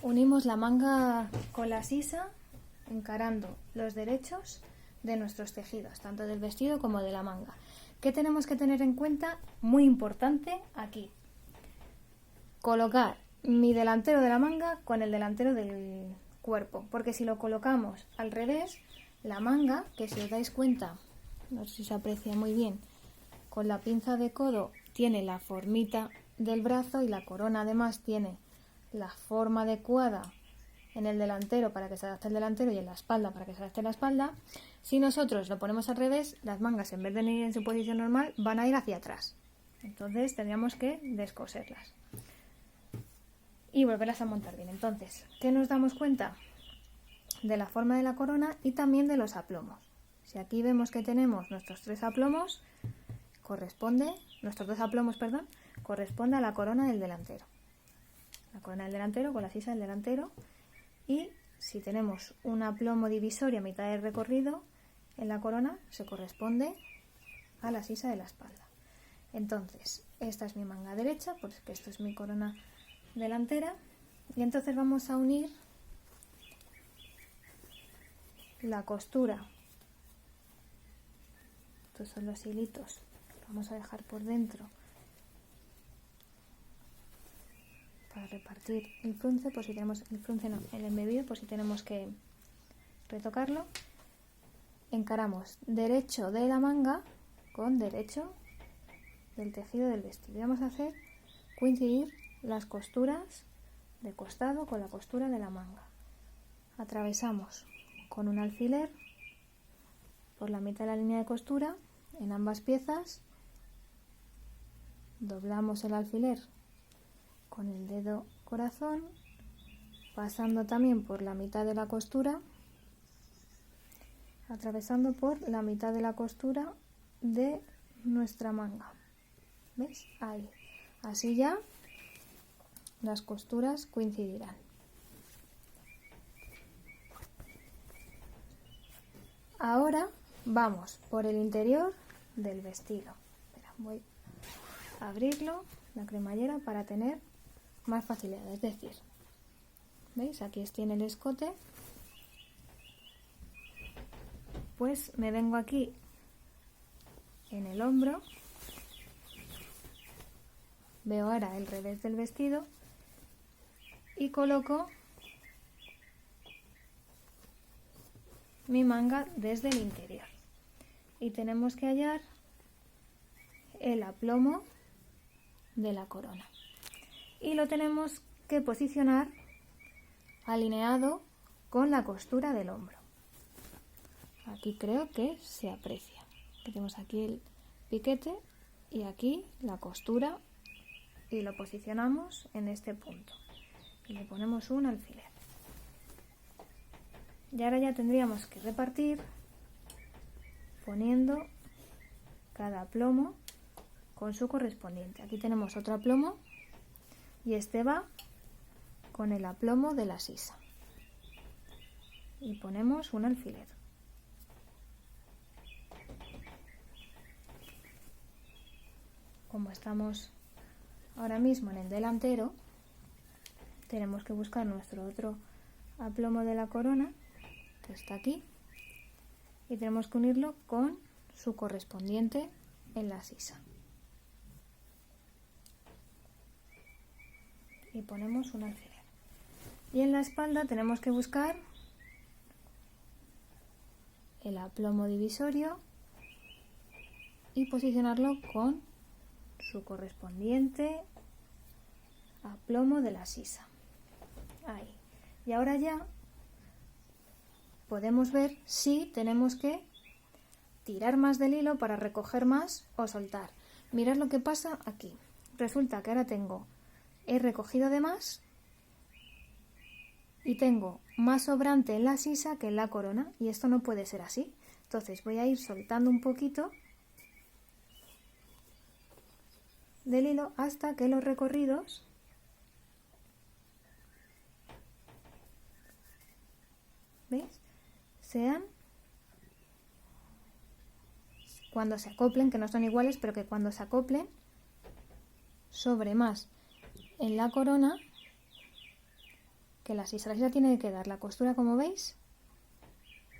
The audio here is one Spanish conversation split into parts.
Unimos la manga con la sisa, encarando los derechos de nuestros tejidos, tanto del vestido como de la manga. ¿Qué tenemos que tener en cuenta? Muy importante aquí. Colocar mi delantero de la manga con el delantero del cuerpo, porque si lo colocamos al revés, la manga, que si os dais cuenta, no sé si se aprecia muy bien, con la pinza de codo tiene la formita del brazo y la corona además tiene la forma adecuada en el delantero para que se adapte el delantero y en la espalda para que se adapte la espalda. Si nosotros lo ponemos al revés, las mangas en vez de ir en su posición normal van a ir hacia atrás. Entonces tendríamos que descoserlas y volverlas a montar bien. Entonces, ¿qué nos damos cuenta? De la forma de la corona y también de los aplomos. Si aquí vemos que tenemos nuestros dos aplomos, corresponde a la corona del delantero. La corona del delantero con la sisa del delantero. Y si tenemos un aplomo divisorio a mitad del recorrido en la corona, se corresponde a la sisa de la espalda. Entonces, esta es mi manga derecha, porque esto es mi corona delantera. Y entonces vamos a unir la costura. Estos son los hilitos. Vamos a dejar por dentro para repartir el frunce, por si tenemos el frunce el embebido, por si tenemos que retocarlo. Encaramos derecho de la manga con derecho del tejido del vestido. Y vamos a hacer coincidir las costuras de costado con la costura de la manga. Atravesamos con un alfiler por la mitad de la línea de costura en ambas piezas, doblamos el alfiler con el dedo corazón, pasando también por la mitad de la costura, atravesando por la mitad de la costura de nuestra manga. ¿Veis? Ahí. Así ya las costuras coincidirán. Ahora vamos por el interior del vestido. Espera, voy a abrirlo, la cremallera, para tener más facilidad. Es decir, ¿veis? Aquí tiene el escote. Pues me vengo aquí en el hombro. Veo ahora el revés del vestido y coloco mi manga desde el interior. Y tenemos que hallar el aplomo de la corona. Y lo tenemos que posicionar alineado con la costura del hombro. Aquí creo que se aprecia. Tenemos aquí el piquete y aquí la costura y lo posicionamos en este punto. Y le ponemos un alfiler. Y ahora ya tendríamos que repartir poniendo cada aplomo con su correspondiente. Aquí tenemos otro aplomo y este va con el aplomo de la sisa. Y ponemos un alfiler. Como estamos ahora mismo en el delantero, tenemos que buscar nuestro otro aplomo de la corona, que está aquí, y tenemos que unirlo con su correspondiente en la sisa. Y ponemos un alfiler. Y en la espalda tenemos que buscar el aplomo divisorio y posicionarlo con su correspondiente aplomo de la sisa. Ahí. Y ahora ya podemos ver si tenemos que tirar más del hilo para recoger más o soltar. Mirad lo que pasa aquí. Resulta que ahora he recogido de más y tengo más sobrante en la sisa que en la corona, y esto no puede ser así. Entonces voy a ir soltando un poquito del hilo hasta que los recorridos ¿veis? Sean, cuando se acoplen, que no son iguales, pero que cuando se acoplen sobre más en la corona que la sisa tiene que quedar la costura, como veis,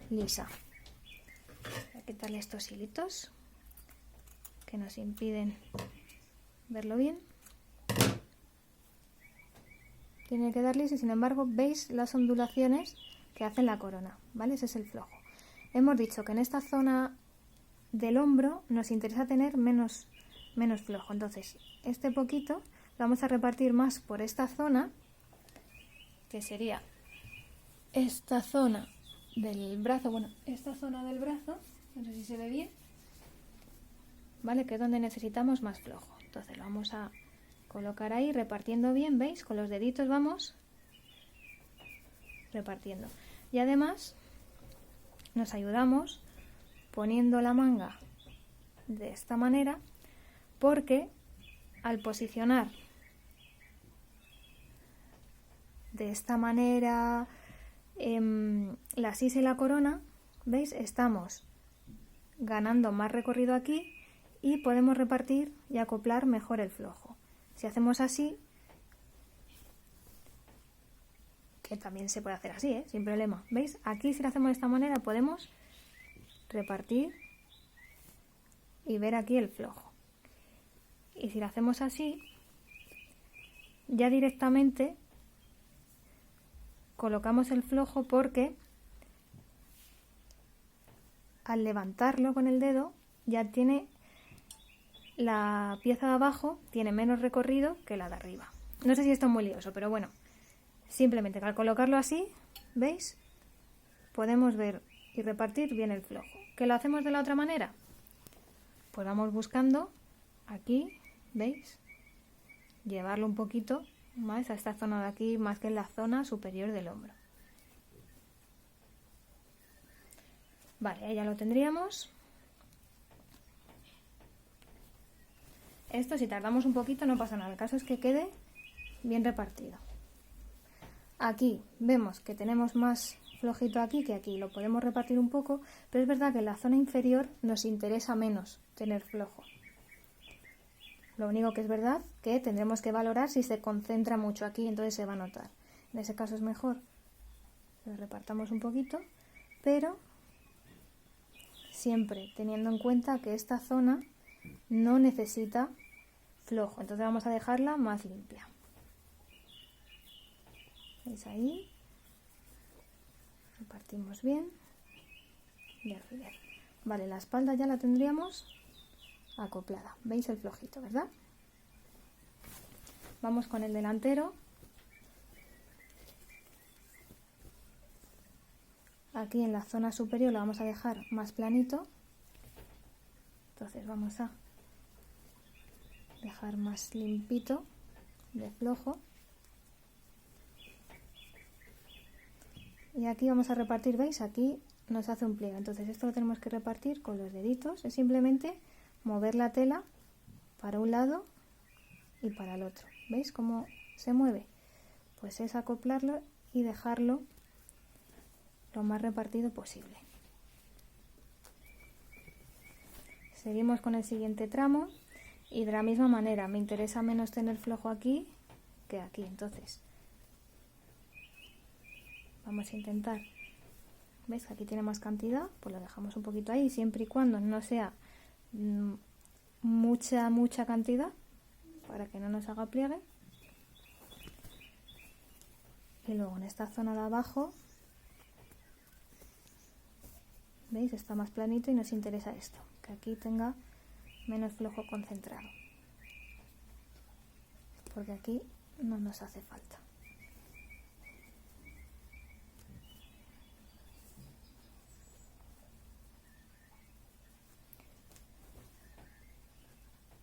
lisa. Voy a quitarle estos hilitos que nos impiden verlo bien. Tiene que quedar liso y sin embargo veis las ondulaciones que hacen la corona, ¿vale? Ese es el flojo. Hemos dicho que en esta zona del hombro nos interesa tener menos flojo, entonces este poquito lo vamos a repartir más por esta zona, que sería esta zona del brazo, bueno, esta zona del brazo, no sé si se ve bien, ¿vale? Que es donde necesitamos más flojo. Entonces lo vamos a colocar ahí, repartiendo bien, ¿veis? Con los deditos vamos repartiendo. Y además nos ayudamos poniendo la manga de esta manera, porque al posicionar de esta manera la sisa y la corona, ¿veis? Estamos ganando más recorrido aquí y podemos repartir y acoplar mejor el flojo. Si hacemos así, que también se puede hacer así, sin problema, ¿veis? Aquí si lo hacemos de esta manera podemos repartir y ver aquí el flojo. Y si lo hacemos así, ya directamente colocamos el flojo, porque al levantarlo con el dedo ya tiene la pieza de abajo, tiene menos recorrido que la de arriba. No sé si esto es muy lioso, pero bueno, simplemente al colocarlo así, ¿veis? Podemos ver y repartir bien el flojo. ¿Que lo hacemos de la otra manera? Pues vamos buscando aquí, ¿veis? Llevarlo un poquito más a esta zona de aquí, más que en la zona superior del hombro. Vale, ahí ya lo tendríamos. Esto, si tardamos un poquito, no pasa nada. El caso es que quede bien repartido. Aquí vemos que tenemos más flojito aquí que aquí. Lo podemos repartir un poco, pero es verdad que en la zona inferior nos interesa menos tener flojo. Lo único que es verdad que tendremos que valorar si se concentra mucho aquí, entonces se va a notar. En ese caso es mejor que lo repartamos un poquito, pero siempre teniendo en cuenta que esta zona no necesita flojo, entonces vamos a dejarla más limpia. ¿Veis ahí? Repartimos bien y alfiler. Vale, la espalda ya la tendríamos acoplada. ¿Veis el flojito, verdad? Vamos con el delantero. Aquí en la zona superior lo vamos a dejar más planito. Entonces vamos a dejar más limpito de flojo. Y aquí vamos a repartir, ¿veis? Aquí nos hace un pliegue. Entonces esto lo tenemos que repartir con los deditos. Es simplemente mover la tela para un lado y para el otro. ¿Veis cómo se mueve? Pues es acoplarlo y dejarlo lo más repartido posible. Seguimos con el siguiente tramo y de la misma manera me interesa menos tener flojo aquí que aquí. Entonces vamos a intentar, ¿veis que aquí tiene más cantidad? Pues lo dejamos un poquito ahí, siempre y cuando no sea mucha cantidad, para que no nos haga pliegue. Y luego en esta zona de abajo, ¿veis? Está más planito y nos interesa esto, que aquí tenga menos flojo concentrado, porque aquí no nos hace falta.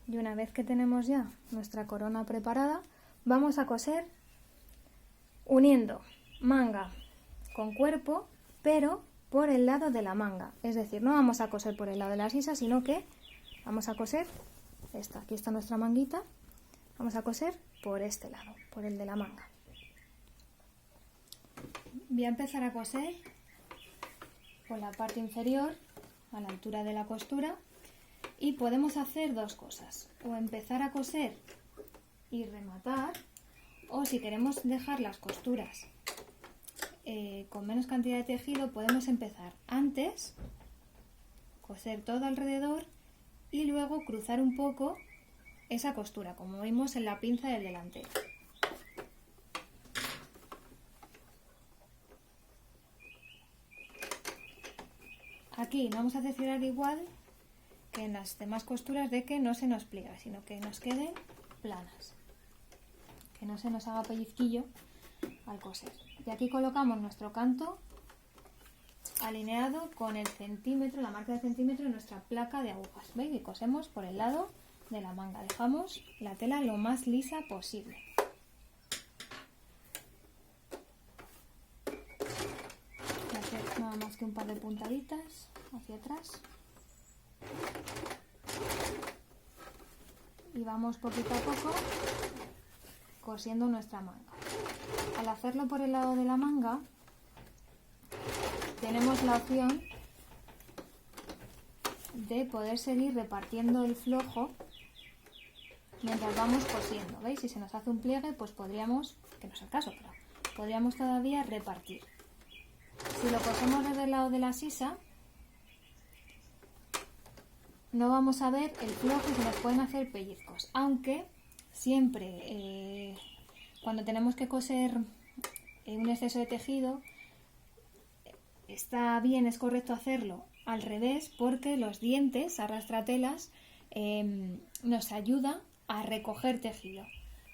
Y una vez que tenemos ya nuestra corona preparada, vamos a coser uniendo manga con cuerpo, pero por el lado de la manga. Es decir, no vamos a coser por el lado de la sisa, sino que vamos a coser esta. Aquí está nuestra manguita. Vamos a coser por este lado, por el de la manga. Voy a empezar a coser por la parte inferior, a la altura de la costura. Y podemos hacer dos cosas, o empezar a coser y rematar, o si queremos dejar las costuras con menos cantidad de tejido podemos empezar antes, coser todo alrededor y luego cruzar un poco esa costura, como vimos en la pinza del delantero. Aquí vamos a cerciorar igual que en las demás costuras, de que no se nos pliega, sino que nos queden planas, que no se nos haga pellizquillo al coser. Y aquí colocamos nuestro canto alineado con el centímetro, la marca de centímetro de nuestra placa de agujas. ¿Veis? Y cosemos por el lado de la manga. Dejamos la tela lo más lisa posible. Voy a hacer nada más que un par de puntaditas hacia atrás. Y vamos poquito a poco cosiendo nuestra manga. Al hacerlo por el lado de la manga, tenemos la opción de poder seguir repartiendo el flojo mientras vamos cosiendo. ¿Veis? Si se nos hace un pliegue, pues podríamos, que no es el caso, pero podríamos todavía repartir. Si lo cosemos desde el lado de la sisa, no vamos a ver el flojo y se nos pueden hacer pellizcos, aunque siempre cuando tenemos que coser un exceso de tejido está bien, es correcto hacerlo al revés, porque los dientes arrastratelas nos ayuda a recoger tejido,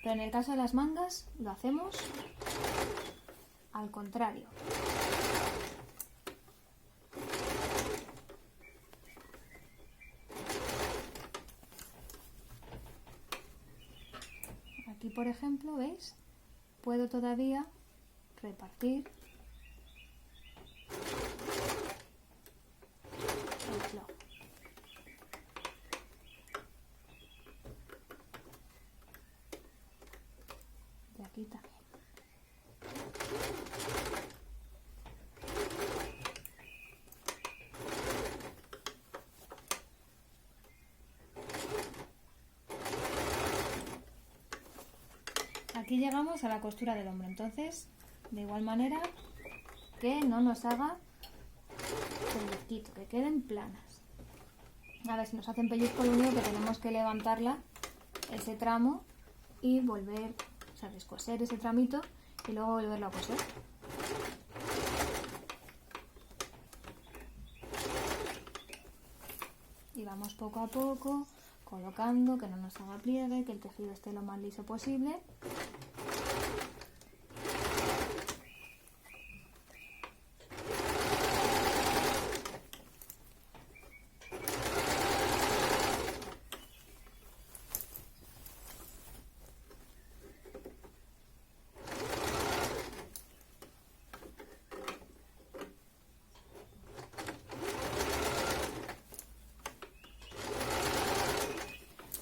pero en el caso de las mangas lo hacemos al contrario. Aquí, por ejemplo, ¿veis? Puedo todavía repartir el flojo. Y aquí también. Aquí llegamos a la costura del hombro, entonces de igual manera que no nos haga pellizquito, que queden planas. A ver, si nos hacen pellizco, lo único que tenemos que levantarla, ese tramo, y volver, o sea, descoser ese tramito y luego volverlo a coser. Y vamos poco a poco colocando, que no nos haga pliegue, que el tejido esté lo más liso posible.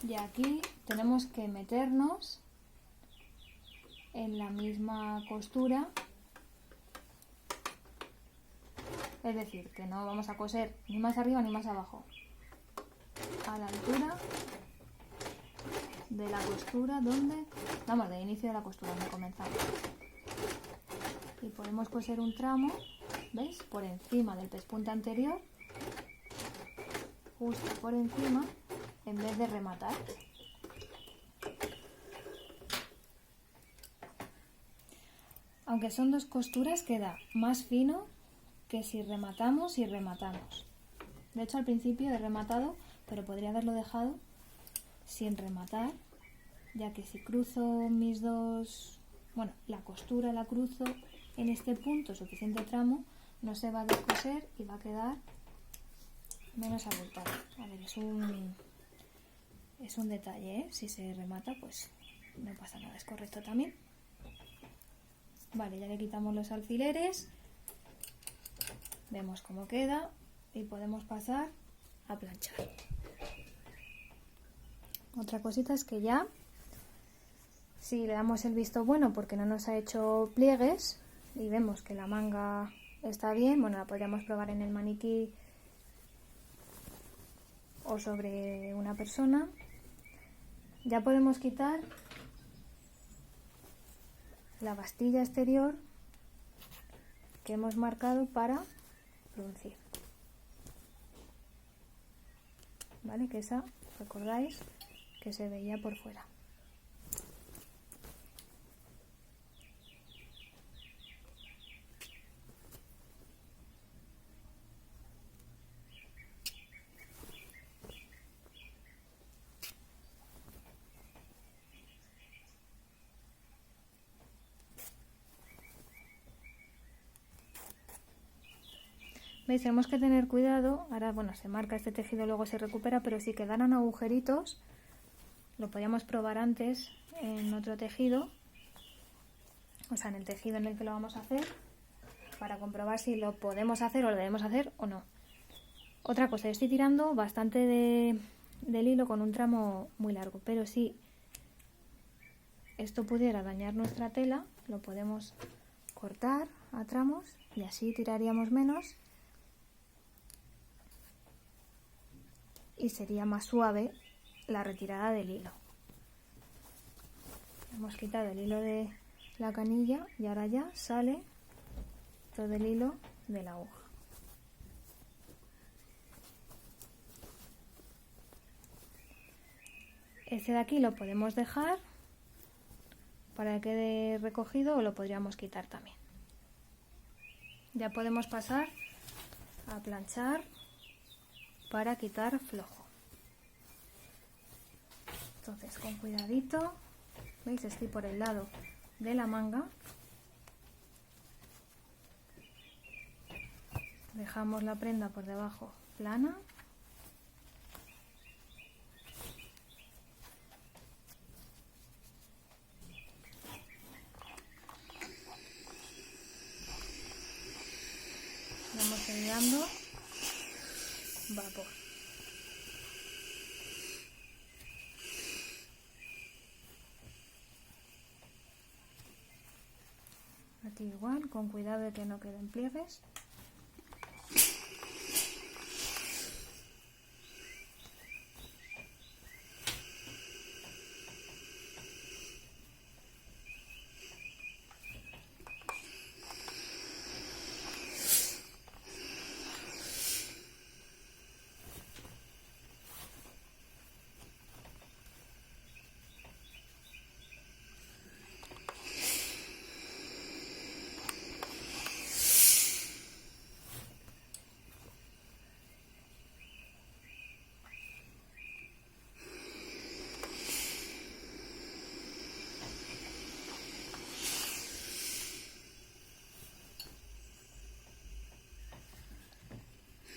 Y aquí tenemos que meternos en la misma costura, es decir, que no vamos a coser ni más arriba ni más abajo, a la altura de la costura donde, vamos, del inicio de la costura donde comenzamos. Y podemos coser un tramo, ¿veis? Por encima del pespunte anterior, justo por encima, en vez de rematar. Aunque son dos costuras, queda más fino que si rematamos y rematamos. De hecho, al principio he rematado, pero podría haberlo dejado sin rematar, ya que si cruzo mis dos, bueno, la costura la cruzo en este punto, suficiente tramo, no se va a descoser y va a quedar menos abultado. A ver, es un detalle, ¿eh? Si se remata, pues no pasa nada, es correcto también. Vale, ya le quitamos los alfileres, vemos cómo queda y podemos pasar a planchar. Otra cosita es que ya, si le damos el visto bueno porque no nos ha hecho pliegues y vemos que la manga está bien, bueno, la podríamos probar en el maniquí o sobre una persona. Ya podemos quitar la bastilla exterior que hemos marcado para fruncir. ¿Vale? Que esa, recordáis, que se veía por fuera. ¿Veis? Tenemos que tener cuidado. Ahora, bueno, se marca este tejido, luego se recupera, pero si quedaran agujeritos, lo podíamos probar antes en otro tejido, o sea, en el tejido en el que lo vamos a hacer, para comprobar si lo podemos hacer o lo debemos hacer o no. Otra cosa, estoy tirando bastante del hilo con un tramo muy largo, pero si esto pudiera dañar nuestra tela, lo podemos cortar a tramos y así tiraríamos menos y sería más suave la retirada del hilo. Hemos quitado el hilo de la canilla y ahora ya sale todo el hilo de la aguja. Este de aquí lo podemos dejar para que quede recogido o lo podríamos quitar también. Ya podemos pasar a planchar para quitar flojo. Entonces, con cuidadito, ¿veis? Estoy por el lado de la manga. Dejamos la prenda por debajo plana. Vamos agregando vapor. Aquí igual, con cuidado de que no queden pliegues.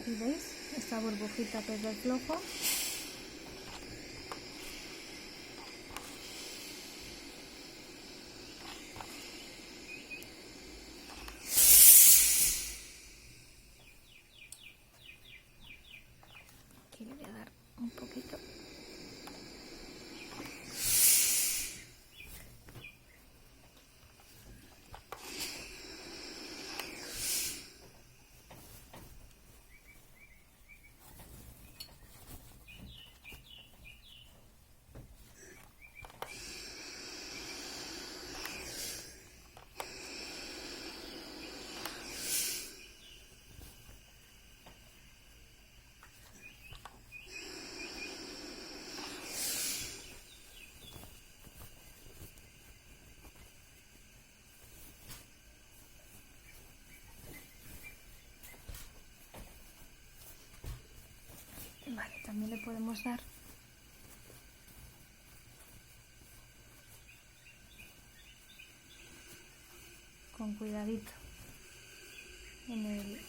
¿Y veis? Esta burbujita que es del flojo. Aquí le voy a dar un poquito. Vale, también le podemos dar con cuidadito en el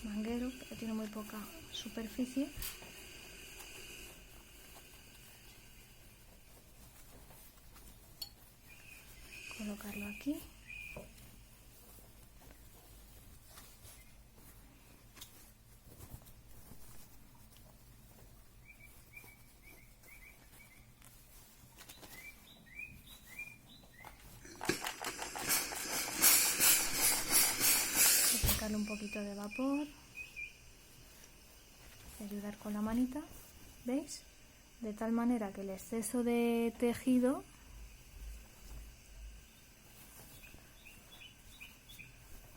manguero, que tiene muy poca superficie. Colocarlo aquí. Sacarle un poquito de vapor. Ayudar con la manita, ¿veis? De tal manera que el exceso de tejido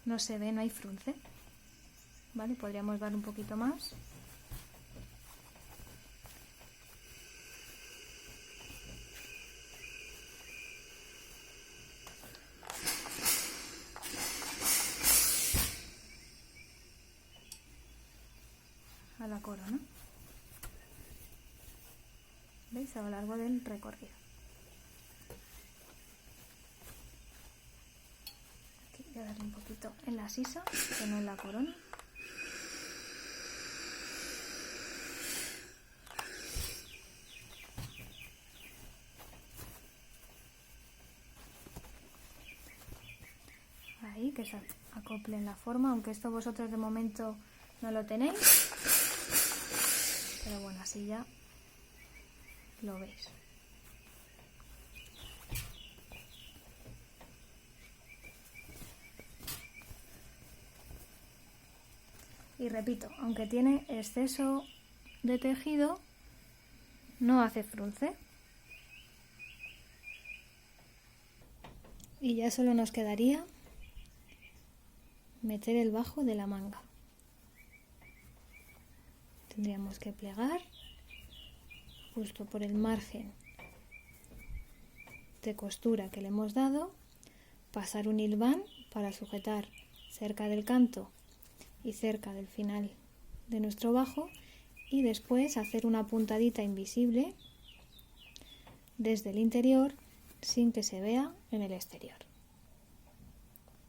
no se ve, no hay frunce, ¿vale? Podríamos dar un poquito más. A la corona. ¿Veis? A lo largo del recorrido. Aquí voy a darle un poquito en la sisa, que no en la corona. Ahí, que se acople en la forma, aunque esto vosotros de momento no lo tenéis. Pero bueno, así ya lo veis. Y repito, aunque tiene exceso de tejido, no hace frunce. Y ya solo nos quedaría meter el bajo de la manga. Tendríamos que plegar justo por el margen de costura que le hemos dado, pasar un hilván para sujetar cerca del canto y cerca del final de nuestro bajo, y después hacer una puntadita invisible desde el interior sin que se vea en el exterior.